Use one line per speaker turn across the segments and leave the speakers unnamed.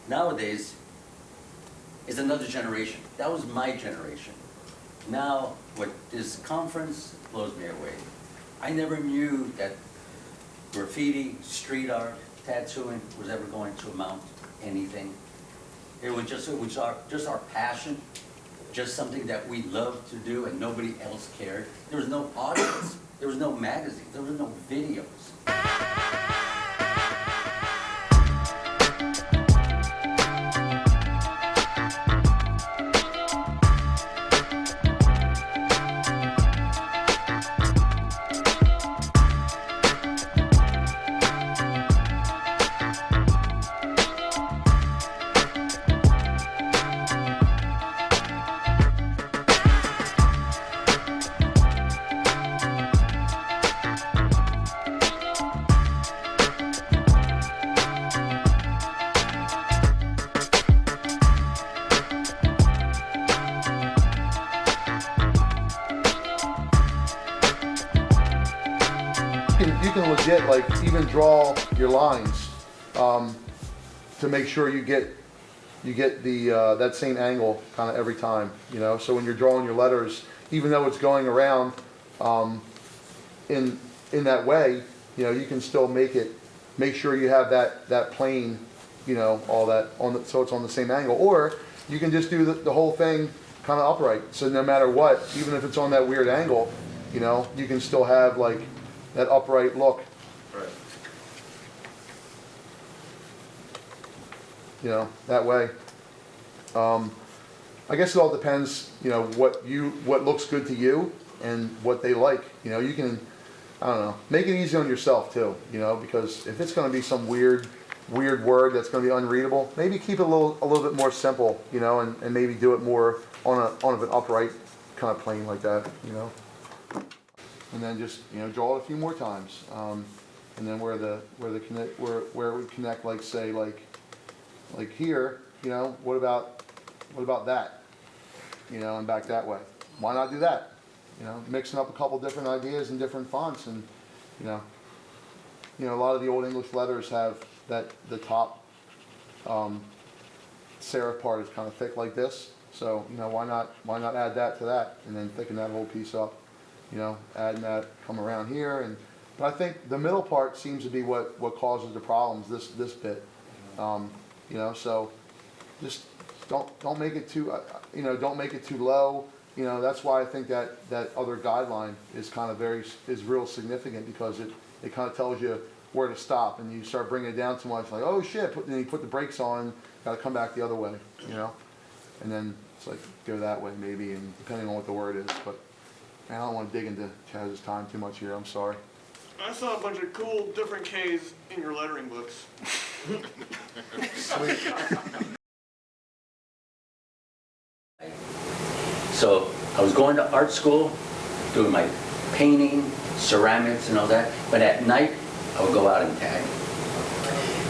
Nowadays, it's another generation. That was my generation. Now, what this conference blows me away. I never knew that graffiti, street art, tattooing was ever going to amount to anything. It was just our passion, just something that we loved to do and nobody else cared. There was no audience, there was no magazines, there was no videos.
You can legit like even draw your lines to make sure you get the that same angle kind of every time, you know. So when you're drawing your letters, even though it's going around in that way, you know, you can still make sure you have that plane, you know, all that so it's on the same angle, or you can just do the whole thing kind of upright. So no matter what, even if it's on that weird angle, you know, you can still have like that upright look.
Right.
You know, that way. I guess it all depends, you know, what looks good to you and what they like. You know, you can, I don't know, make it easy on yourself too, you know, because if it's going to be some weird word that's going to be unreadable, maybe keep it a little bit more simple, you know, and maybe do it more on an upright kind of plane like that, you know. And then just, you know, draw it a few more times, and then where it would connect, like say like here, you know, what about that, you know, and back that way. Why not do that? You know, mixing up a couple different ideas and different fonts, and you know, a lot of the old English letters have the top serif part is kind of thick like this, so you know, why not add that to that, and then thicken that whole piece up. You know, adding that, come around here, but I think the middle part seems to be what causes the problems. This bit, you know. So just don't make it too, you know, don't make it too low. You know, that's why I think that other guideline is kind of is real significant, because it kind of tells you where to stop, and you start bringing it down too much, like, oh shit, then you put the brakes on, got to come back the other way, you know, and then it's like go that way maybe, and depending on what the word is, but. Man, I don't want to dig into Chaz's time too much here, I'm sorry.
I saw a bunch of cool different Ks in your lettering books.
Sweet.
So I was going to art school, doing my painting, ceramics and all that, but at night I would go out and tag.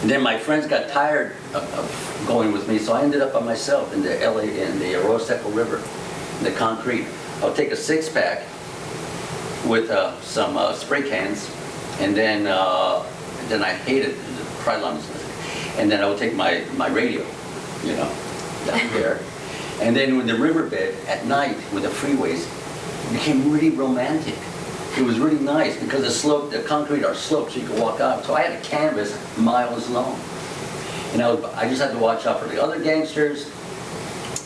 And then my friends got tired of going with me, so I ended up by myself in the LA, in the Arroyo River, in the concrete. I'll take a 6-pack with some spray cans, and then I hated the Krylons, and then I would take my radio, you know, down there, and then with the riverbed at night with the freeways, it became really romantic. It was really nice because the concrete are sloped, so you could walk out. So I had a canvas miles long, and I just had to watch out for the other gangsters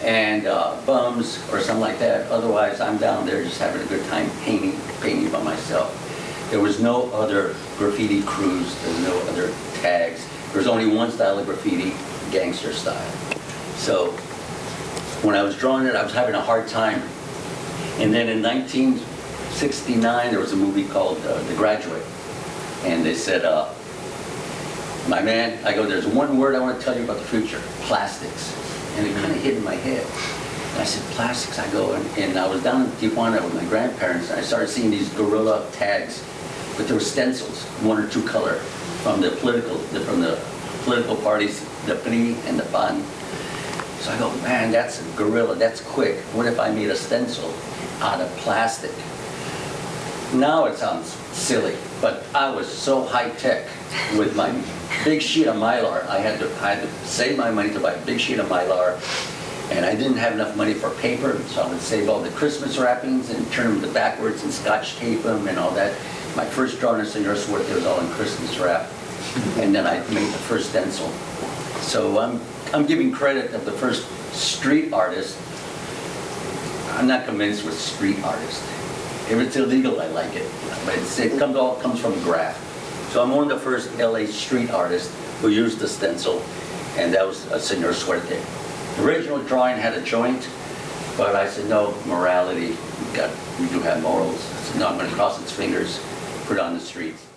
and bums or something like that. Otherwise, I'm down there just having a good time painting by myself. There was no other graffiti crews. There was no other tags. There was only one style of graffiti, gangster style. So when I was drawing it, I was having a hard time. And then in 1969, there was a movie called The Graduate, and they said, my man, I go, there's one word I want to tell you about the future: plastics. And it kind of hit in my head. And I said, plastics. I go, and I was down in Tijuana with my grandparents, and I started seeing these gorilla tags, but there were stencils, 1 or 2 color, from the political parties, the PRI and the PAN. So I go, man, that's a gorilla, that's quick. What if I made a stencil out of plastic? Now it sounds silly. But I was so high-tech with my big sheet of Mylar. I had to save my money to buy a big sheet of Mylar, and I didn't have enough money for paper, so I would save all the Christmas wrappings and turn them backwards and Scotch tape them and all that. My first drawing of Senor Suerte was all in Christmas wrap, and then I made the first stencil. So I'm giving credit of the first street artist. I'm not convinced with street artist. If it's illegal, I like it, but it all comes from graph. So I'm one of the first LA street artists who used the stencil, and that was Senor Suerte. The original drawing had a joint, but I said, no, morality, we do have morals. I said, no, I'm going to cross its fingers, put it on the streets.